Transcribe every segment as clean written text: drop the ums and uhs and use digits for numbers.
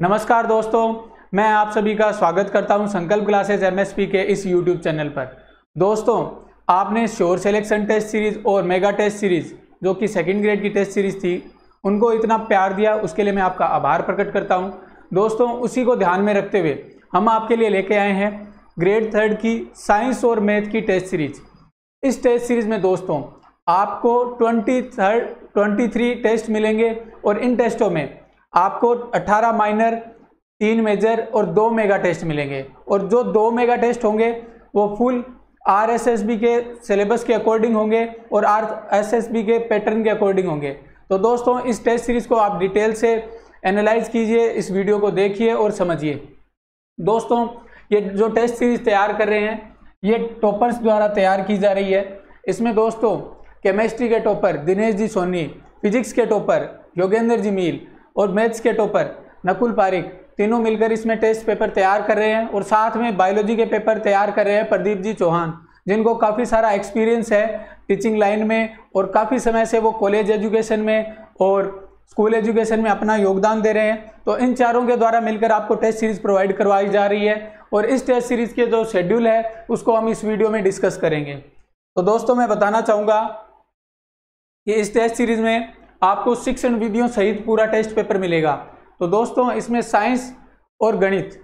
नमस्कार दोस्तों, मैं आप सभी का स्वागत करता हूं संकल्प क्लासेस एमएसपी के इस यूट्यूब चैनल पर। दोस्तों, आपने श्योर सिलेक्शन टेस्ट सीरीज और मेगा टेस्ट सीरीज जो कि सेकंड ग्रेड की टेस्ट सीरीज थी उनको इतना प्यार दिया, उसके लिए मैं आपका आभार प्रकट करता हूं। दोस्तों, उसी को ध्यान में रखते हुए हम आपके लिए लेके आए हैं ग्रेड थर्ड की साइंस और मैथ की टेस्ट सीरीज। इस टेस्ट सीरीज में दोस्तों आपको 23 टेस्ट मिलेंगे और इन टेस्टों में आपको 18 माइनर, 3 मेजर और 2 मेगा टेस्ट मिलेंगे। और जो 2 मेगा टेस्ट होंगे वो फुल RSSB के सिलेबस के अकॉर्डिंग होंगे और RSSB के पैटर्न के अकॉर्डिंग होंगे। तो दोस्तों, इस टेस्ट सीरीज को आप डिटेल से एनालाइज कीजिए, इस वीडियो को देखिए और समझिए। दोस्तों, ये जो टेस्ट सीरीज तैयार कर रहे हैं ये टॉपर्स द्वारा तैयार की जा रही है। इसमें दोस्तों केमिस्ट्री के टॉपर दिनेश जी सोनी, फिजिक्स के टॉपर योगेंद्र जी मील और मैथ्स के टॉपर नकुल पारिक तीनों मिलकर इसमें टेस्ट पेपर तैयार कर रहे हैं। और साथ में बायोलॉजी के पेपर तैयार कर रहे हैं प्रदीप जी चौहान, जिनको काफ़ी सारा एक्सपीरियंस है टीचिंग लाइन में और काफ़ी समय से वो कॉलेज एजुकेशन में और स्कूल एजुकेशन में अपना योगदान दे रहे हैं। तो इन चारों के द्वारा मिलकर आपको टेस्ट सीरीज प्रोवाइड करवाई जा रही है और इस टेस्ट सीरीज के जो शेड्यूल है उसको हम इस वीडियो में डिस्कस करेंगे। तो दोस्तों, मैं बताना चाहूँगा कि इस टेस्ट सीरीज में आपको शिक्षण विधियों सहित पूरा टेस्ट पेपर मिलेगा। तो दोस्तों, इसमें साइंस और गणित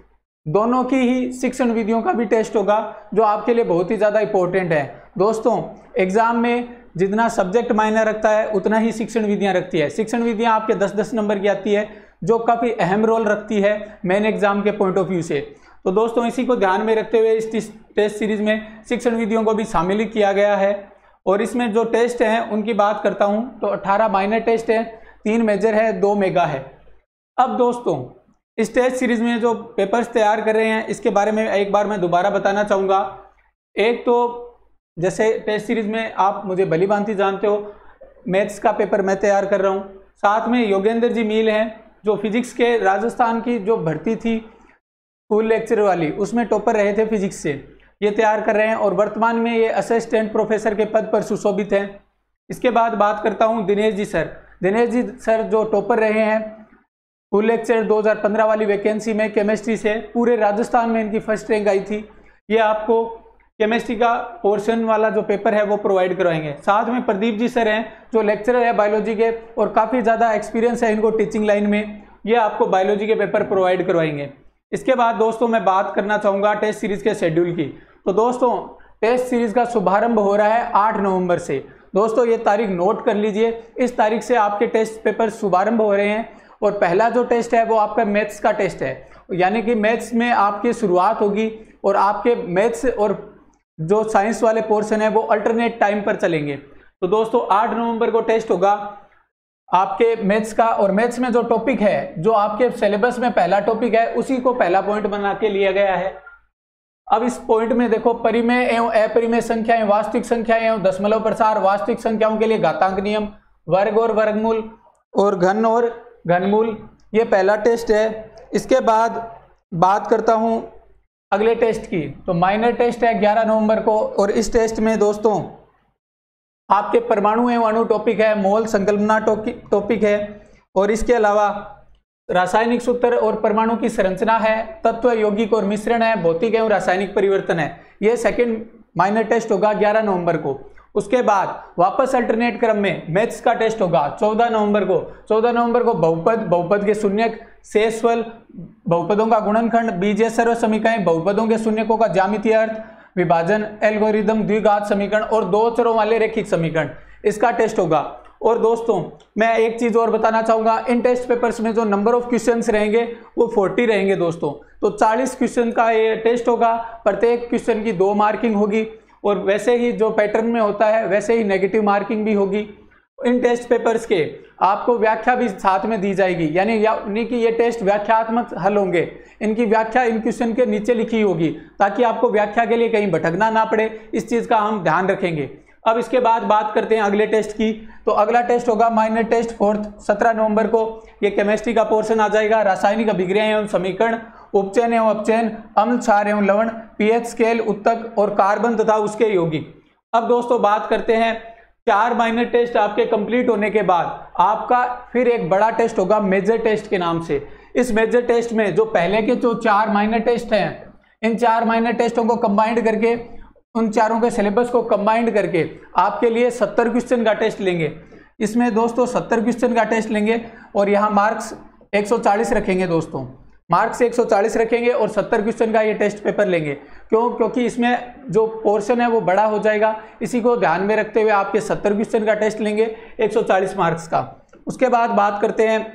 दोनों की ही शिक्षण विधियों का भी टेस्ट होगा, जो आपके लिए बहुत ही ज़्यादा इंपॉर्टेंट है। दोस्तों, एग्जाम में जितना सब्जेक्ट मायने रखता है उतना ही शिक्षण विधियां रखती है। शिक्षण विधियां आपके 10-10 नंबर की आती है, जो काफ़ी अहम रोल रखती है मेन एग्जाम के पॉइंट ऑफ व्यू से। तो दोस्तों, इसी को ध्यान में रखते हुए इस टेस्ट सीरीज में शिक्षण विधियों को भी शामिल किया गया है। और इसमें जो टेस्ट हैं उनकी बात करता हूं तो 18 माइनर टेस्ट है, 3 मेजर है, 2 मेगा है। अब दोस्तों, इस टेस्ट सीरीज में जो पेपर्स तैयार कर रहे हैं इसके बारे में एक बार मैं दोबारा बताना चाहूँगा। एक तो जैसे टेस्ट सीरीज में आप मुझे भली भांति जानते हो, मैथ्स का पेपर मैं तैयार कर रहा हूँ। साथ में योगेंद्र जी मील हैं जो फिजिक्स के राजस्थान की जो भर्ती थी स्कूल लेक्चर वाली उसमें टॉपर रहे थे फिजिक्स से, ये तैयार कर रहे हैं और वर्तमान में ये असिस्टेंट प्रोफेसर के पद पर सुशोभित हैं। इसके बाद बात करता हूँ दिनेश जी सर। दिनेश जी सर जो टॉपर रहे हैं स्कूल लेक्चर 2015 वाली वैकेंसी में केमिस्ट्री से, पूरे राजस्थान में इनकी फर्स्ट रैंक आई थी। ये आपको केमिस्ट्री का पोर्शन वाला जो पेपर है वो प्रोवाइड करवाएंगे। साथ में प्रदीप जी सर हैं जो लेक्चरर है बायोलॉजी के और काफ़ी ज़्यादा एक्सपीरियंस है इनको टीचिंग लाइन में, ये आपको बायोलॉजी के पेपर प्रोवाइड करवाएंगे। इसके बाद दोस्तों मैं बात करना चाहूँगा टेस्ट सीरीज के शेड्यूल की। तो दोस्तों, टेस्ट सीरीज का शुभारंभ हो रहा है 8 नवंबर से। दोस्तों, ये तारीख नोट कर लीजिए, इस तारीख से आपके टेस्ट पेपर शुभारंभ हो रहे हैं। और पहला जो टेस्ट है वो आपका मैथ्स का टेस्ट है, यानी कि मैथ्स में आपकी शुरुआत होगी और आपके मैथ्स और जो साइंस वाले पोर्शन है वो अल्टरनेट टाइम पर चलेंगे। तो दोस्तों, 8 नवंबर को टेस्ट होगा आपके मैथ्स का। और मैथ्स में जो टॉपिक है, जो आपके सिलेबस में पहला टॉपिक है, उसी को पहला पॉइंट बना के लिया गया है। अब इस पॉइंट में देखो, परिमेय एवं अपरिमेय संख्याएं, वास्तविक संख्याएं एवं दशमलव प्रसार, वास्तविक संख्याओं के लिए घातांक नियम, वर्ग और वर्गमूल और घन और घनमूल, ये पहला टेस्ट है। इसके बाद बात करता हूं अगले टेस्ट की, तो माइनर टेस्ट है 11 नवंबर को। और इस टेस्ट में दोस्तों आपके परमाणु एवं अणु टॉपिक है, मोल संकल्पना टॉपिक है और इसके अलावा रासायनिक सूत्र और परमाणु की संरचना है, तत्व यौगिक और मिश्रण है, भौतिक एवं रासायनिक परिवर्तन है। ये सेकंड माइनर टेस्ट होगा 11 नवंबर को। उसके बाद वापस अल्टरनेट क्रम में मैथ्स का टेस्ट होगा 14 नवंबर को। 14 नवंबर को बहुपद, बहुपद के शून्यक, शेषफल, बहुपदों का गुणनखंड, बीजीय सर्व समीकरण, बहुपदों के शून्यकों का ज्यामितीय अर्थ, विभाजन, एल्गोरिदम, द्विघात समीकरण और 2 चरों वाले रैखिक समीकरण, इसका टेस्ट होगा। और दोस्तों, मैं एक चीज और बताना चाहूंगा, इन टेस्ट पेपर्स में जो नंबर ऑफ क्वेश्चंस रहेंगे वो 40 रहेंगे दोस्तों। तो 40 क्वेश्चन का ये टेस्ट होगा, प्रत्येक क्वेश्चन की 2 मार्किंग होगी और वैसे ही जो पैटर्न में होता है वैसे ही नेगेटिव मार्किंग भी होगी। इन टेस्ट पेपर्स के आपको व्याख्या भी साथ में दी जाएगी, यानी कि ये टेस्ट व्याख्यात्मक हल होंगे। इनकी व्याख्या इन क्वेश्चन के नीचे लिखी होगी ताकि आपको व्याख्या के लिए कहीं भटकना ना पड़े, इस चीज का हम ध्यान रखेंगे। अब इसके बाद बात करते हैं अगले टेस्ट की। तो अगला टेस्ट होगा माइनर टेस्ट 4 17 नवंबर को। ये केमिस्ट्री का पोर्शन आ जाएगा, रासायनिक अभिक्रिया एवं समीकरण, उपचयन एवं अपचयन, अम्ल, क्षार एवं लवण, पीएच स्केल, उत्तक और कार्बन तथा उसके यौगिक। अब दोस्तों बात करते हैं 4 माइनर टेस्ट आपके कंप्लीट होने के बाद आपका फिर एक बड़ा टेस्ट होगा मेजर टेस्ट के नाम से। इस मेजर टेस्ट में जो पहले के जो 4 माइनर टेस्ट हैं, इन 4 माइनर टेस्टों को कंबाइंड करके, उन चारों के सिलेबस को कंबाइंड करके आपके लिए 70 क्वेश्चन का टेस्ट लेंगे। इसमें दोस्तों 70 क्वेश्चन का टेस्ट लेंगे और यहाँ मार्क्स 140 रखेंगे दोस्तों, मार्क्स 140 रखेंगे और 70 क्वेश्चन का ये टेस्ट पेपर लेंगे। क्यों? क्योंकि इसमें जो पोर्शन है वो बड़ा हो जाएगा। इसी को ध्यान में रखते हुए आपके 70 क्वेश्चन का टेस्ट लेंगे 140 मार्क्स का। उसके बाद बात करते हैं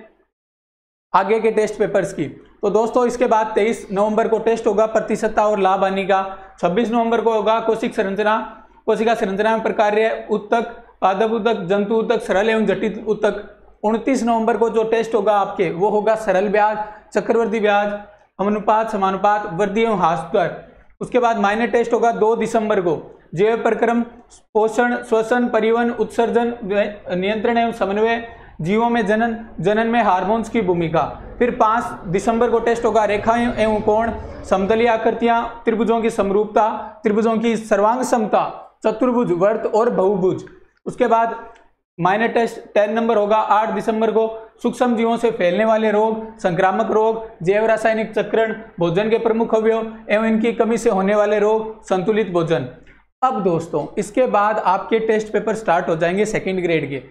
आगे के टेस्ट पेपर्स की। तो दोस्तों इसके बाद 23 नवंबर को टेस्ट होगा प्रतिशतता और लाभ हानि का। 26 नवंबर को होगा कोशिका संरचना में प्रकार्य उत्तक, पादप उत्तक, जंतु उत्तक, सरल एवं जटिल उत्तक। 29 नवंबर को जो टेस्ट होगा आपके वो होगा सरल ब्याज, चक्रवर्ती ब्याज, अनुपात, समानुपात, वृद्धि एवं ह्रास दर। उसके बाद माइनर टेस्ट होगा 2 दिसंबर को जैव प्रक्रम, पोषण, श्वसन, परिवहन, उत्सर्जन, नियंत्रण एवं समन्वय, जीवों में जनन में हार्मोन्स की भूमिका। फिर 5 दिसंबर को टेस्ट होगा रेखाएं एवं कोण, समतलीय आकृतियां, त्रिभुजों की समरूपता, त्रिभुजों की सर्वांग समता, चतुर्भुज, वर्त और बहुभुज। उसके बाद माइनर टेस्ट 10 नंबर होगा 8 दिसंबर को सूक्ष्म जीवों से फैलने वाले रोग, संक्रामक रोग, जैव रासायनिक चक्रण, भोजन के प्रमुख अवयव एवं इनकी कमी से होने वाले रोग, संतुलित भोजन। अब दोस्तों इसके बाद आपके टेस्ट पेपर स्टार्ट हो जाएंगे सेकंड ग्रेड के।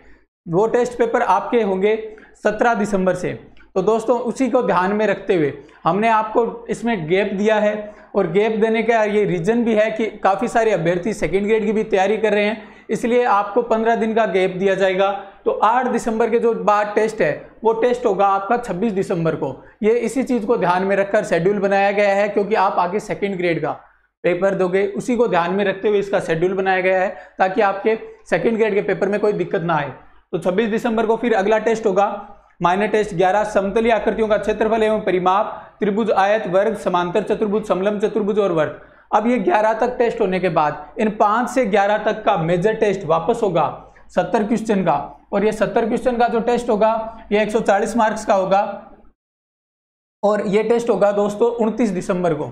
वो टेस्ट पेपर आपके होंगे 17 दिसंबर से। तो दोस्तों उसी को ध्यान में रखते हुए हमने आपको इसमें गैप दिया है, और गैप देने का ये रीजन भी है कि काफ़ी सारे अभ्यर्थी सेकंड ग्रेड की भी तैयारी कर रहे हैं, इसलिए आपको 15 दिन का गैप दिया जाएगा। तो 8 दिसंबर के जो बाद टेस्ट है वो टेस्ट होगा आपका 26 दिसंबर को। ये इसी चीज़ को ध्यान में रखकर शेड्यूल बनाया गया है, क्योंकि आप आगे सेकंड ग्रेड का पेपर दोगे, उसी को ध्यान में रखते हुए इसका शेड्यूल बनाया गया है, ताकि आपके सेकंड ग्रेड के पेपर में कोई दिक्कत ना आए। तो 26 दिसंबर को फिर अगला टेस्ट होगा माइनर टेस्ट 11 समतलीय आकृतियों का क्षेत्रफल एवं परिमाप, त्रिभुज, आयत, वर्ग, समांतर चतुर्भुज, समलंब चतुर्भुज और वर्ग। अब ये 11 तक टेस्ट होने के बाद इन 5 से 11 तक का मेजर टेस्ट वापस होगा 70 क्वेश्चन का, और ये 70 क्वेश्चन का जो टेस्ट होगा ये 140 मार्क्स का होगा, और ये टेस्ट होगा दोस्तों 29 दिसंबर को।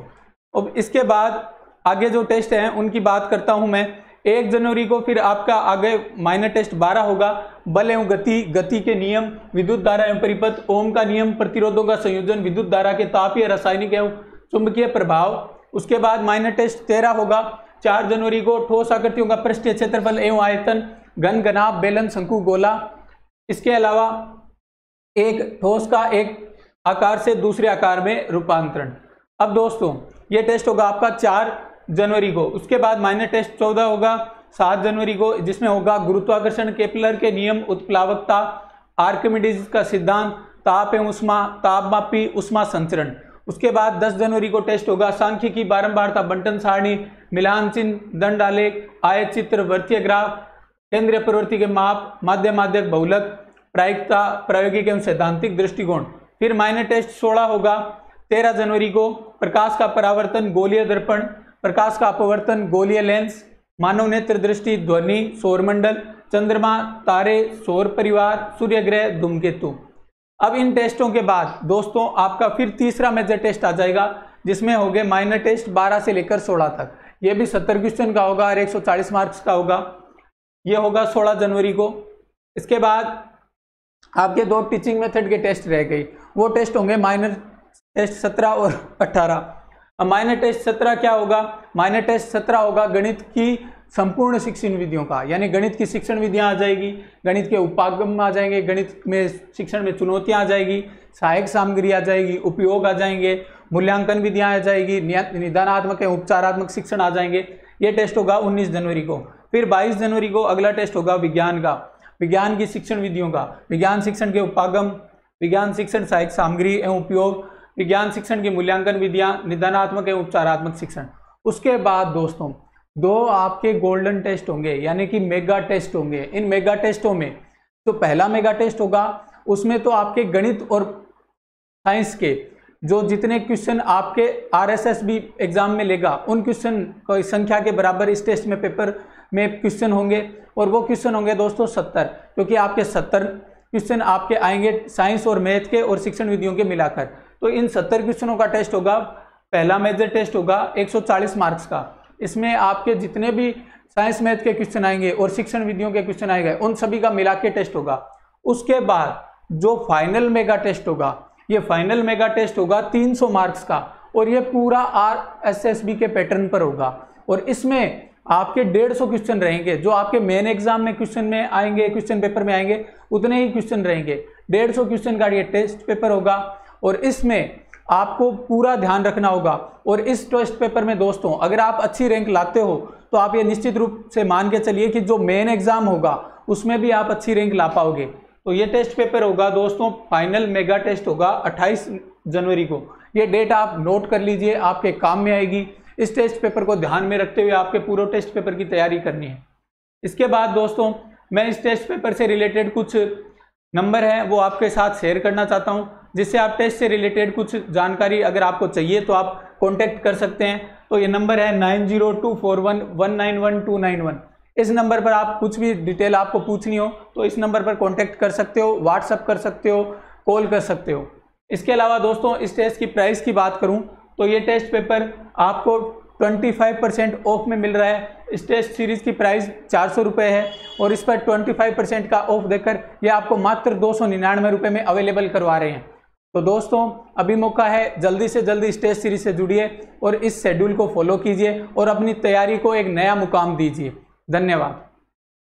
अब इसके बाद आगे जो टेस्ट हैं उनकी बात करता हूं मैं। 1 जनवरी को फिर आपका आगे माइनर टेस्ट 12 होगा, बल एवं गति, गति के नियम, विद्युत धारा एवं परिपथ, ओम का नियम, प्रतिरोधों का संयोजन, विद्युत धारा के तापीय, रासायनिक एवं चुंबकीय प्रभाव। उसके बाद माइनर टेस्ट 13 होगा 4 जनवरी को, ठोस आकृतियों का पृष्ठीय क्षेत्रफल एवं आयतन, घन, घनाभ, बेलन, शंकु, गोला। इसके अलावा एक ठोस का एक आकार से दूसरे आकार में रूपांतरण। अब दोस्तों ये टेस्ट होगा आपका 4 जनवरी को। उसके बाद माइनर टेस्ट 14 होगा 7 जनवरी को, जिसमें होगा गुरुत्वाकर्षण, केपलर के नियम, उत्प्लावकता, आर्किमिडीज का सिद्धांत, ताप एवं उष्मा, तापमापी, उष्मा संचरण। उसके बाद 10 जनवरी को टेस्ट होगा सांख्यिकी, बारंबारता, बंटन सारणी, मिलान चिन्ह, दंड आलेख, आयत चित्र, वृत्तीय ग्राफ, केंद्रीय प्रवृत्ति के माप, माध्य माध्यक बहुलक, प्रायिकता, प्रायोगिक एवं सैद्धांतिक दृष्टिकोण। फिर माइनर टेस्ट 16 होगा 13 जनवरी को, प्रकाश का परावर्तन, गोलीय दर्पण, प्रकाश का अपवर्तन, गोलीय लेंस, मानव नेत्र दृष्टि, ध्वनि, सौरमंडल, चंद्रमा, तारे, सौर परिवार, सूर्य ग्रह, धूमकेतु। अब इन टेस्टों के बाद दोस्तों आपका फिर तीसरा मेजर टेस्ट आ जाएगा, जिसमें हो गए माइनर टेस्ट 12 से लेकर 16 तक। ये भी 70 क्वेश्चन का होगा और 140 मार्क्स का होगा। ये होगा 16 जनवरी को। इसके बाद आपके 2 टीचिंग मेथड के टेस्ट रह गई, वो टेस्ट होंगे माइनर टेस्ट 17 और 18। अब माइनर टेस्ट 17 क्या होगा? माइनर टेस्ट 17 होगा गणित की संपूर्ण शिक्षण विधियों का, यानी गणित की शिक्षण विधियां आ जाएगी, गणित के उपागम आ जाएंगे, गणित में शिक्षण में चुनौतियां आ जाएगी, सहायक सामग्री आ जाएगी, उपयोग आ जाएंगे, मूल्यांकन विधियां आ जाएगी, निदानात्मक एवं उपचारात्मक शिक्षण आ जाएंगे। ये टेस्ट होगा 19 जनवरी को। फिर 22 जनवरी को अगला टेस्ट होगा विज्ञान का, विज्ञान की शिक्षण विधियों का, विज्ञान शिक्षण के उपागम, विज्ञान शिक्षण सहायक सामग्री एवं उपयोग, विज्ञान शिक्षण की मूल्यांकन विधियां, निदानात्मक एवं उपचारात्मक शिक्षण। उसके बाद दोस्तों 2 आपके गोल्डन टेस्ट होंगे, यानी कि मेगा टेस्ट होंगे। इन मेगा टेस्टों में तो पहला मेगा टेस्ट होगा, उसमें तो आपके गणित और साइंस के जो जितने क्वेश्चन आपके RSSB एग्जाम में लेगा, उन क्वेश्चन की संख्या के बराबर इस टेस्ट में पेपर में क्वेश्चन होंगे, और वो क्वेश्चन होंगे दोस्तों 70, क्योंकि आपके 70 क्वेश्चन आपके आएंगे साइंस और मैथ के और शिक्षण विधियों के मिलाकर। तो इन 70 क्वेश्चनों का टेस्ट होगा, पहला मेजर टेस्ट होगा 140 मार्क्स का। इसमें आपके जितने भी साइंस मैथ के क्वेश्चन आएंगे और शिक्षण विधियों के क्वेश्चन आएंगे, उन सभी का मिला के टेस्ट होगा। उसके बाद जो फाइनल मेगा टेस्ट होगा, ये फाइनल मेगा टेस्ट होगा 300 मार्क्स का और ये पूरा RSSB के पैटर्न पर होगा। और इसमें आपके 150 क्वेश्चन रहेंगे जो आपके मेन एग्जाम में क्वेश्चन में आएंगे, क्वेश्चन पेपर में आएंगे, उतने ही क्वेश्चन रहेंगे। 150 क्वेश्चन का ये टेस्ट पेपर होगा और इसमें आपको पूरा ध्यान रखना होगा। और इस टेस्ट पेपर में दोस्तों अगर आप अच्छी रैंक लाते हो तो आप ये निश्चित रूप से मान के चलिए कि जो मेन एग्जाम होगा उसमें भी आप अच्छी रैंक ला पाओगे। तो ये टेस्ट पेपर होगा दोस्तों, फाइनल मेगा टेस्ट होगा 28 जनवरी को। ये डेट आप नोट कर लीजिए, आपके काम में आएगी। इस टेस्ट पेपर को ध्यान में रखते हुए आपके पूरे टेस्ट पेपर की तैयारी करनी है। इसके बाद दोस्तों मैं इस टेस्ट पेपर से रिलेटेड कुछ नंबर हैं वो आपके साथ शेयर करना चाहता हूं, जिससे आप टेस्ट से रिलेटेड कुछ जानकारी अगर आपको चाहिए तो आप कांटेक्ट कर सकते हैं। तो ये नंबर है 902411911291। इस नंबर पर आप कुछ भी डिटेल आपको पूछनी हो तो इस नंबर पर कांटेक्ट कर सकते हो, व्हाट्सअप कर सकते हो, कॉल कर सकते हो। इसके अलावा दोस्तों इस टेस्ट की प्राइस की बात करूं तो ये टेस्ट पेपर आपको 25% ऑफ में मिल रहा है। इस टेस्ट सीरीज की प्राइस 400 रुपये है और इस पर 25% का ऑफ देकर ये आपको मात्र 299 रुपये में अवेलेबल करवा रहे हैं। तो दोस्तों अभी मौका है, जल्दी से जल्दी इस टेस्ट सीरीज से जुड़िए और इस शेड्यूल को फॉलो कीजिए और अपनी तैयारी को एक नया मुकाम दीजिए। धन्यवाद।